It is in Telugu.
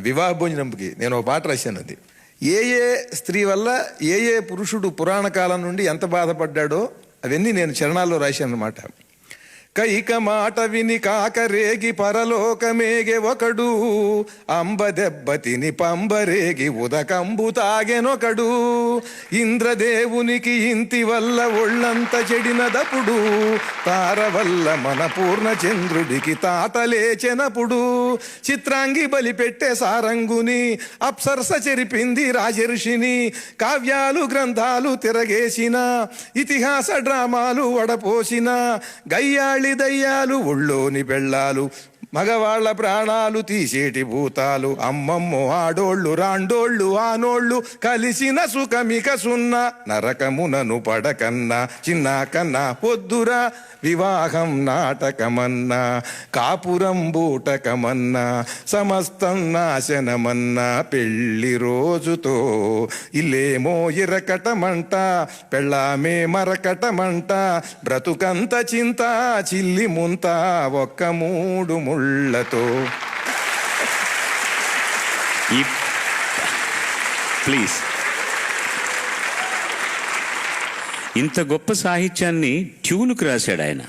వివాహ భోజనంకి నేను ఒక పాట రాశాను. అది ఏ ఏ స్త్రీ వల్ల ఏ ఏ పురుషుడు పురాణ కాలం నుండి ఎంత బాధపడ్డాడో అవన్నీ నేను చరణాల్లో రాశాను అన్నమాట. కైక మాట విని కాకరేగి పరలోకమేగే ఒకడు, అంబ దెబ్బ తిని పంబరేగి ఉదకంబు తాగెనొకడు, ఇంద్రదేవునికి ఇంతి వల్ల ఒళ్ళంత చెడినదపుడు, తార వల్ల మన పూర్ణచంద్రుడికి తాత లేచెనపుడు, చిత్రాంగి బలి పెట్టే సారంగుని అప్సరస చెరిపింది రాజర్షిని, కావ్యాలు గ్రంథాలు తిరగేసిన ఇతిహాస డ్రామాలు వడపోసిన, గయ్యాళి దయ్యాలు ఒళ్ళోని బెళ్ళాలు మగవాళ్ల ప్రాణాలు తీసేటి భూతాలు, అమ్మమ్మో ఆడోళ్ళు రాండోళ్ళు ఆనోళ్ళు కలిసిన సుఖమిక సున్న, నరకమునను పడకన్నా చిన్న కన్నా పొద్దురా, వివాహం నాటకమన్నా కాపురం బూటకమన్నా, సమస్తం నాశనమన్నా పెళ్లి రోజుతో, ఇల్లేమో ఇరకటమంట పెళ్ళామే మరకటమంట, బ్రతుకంత చింత చిల్లి ముంత ఒక్క మూడు ముళ్ళతో. ప్లీజ్, ఇంత గొప్ప సాహిత్యాన్ని ట్యూన్కు రాశాడు ఆయన.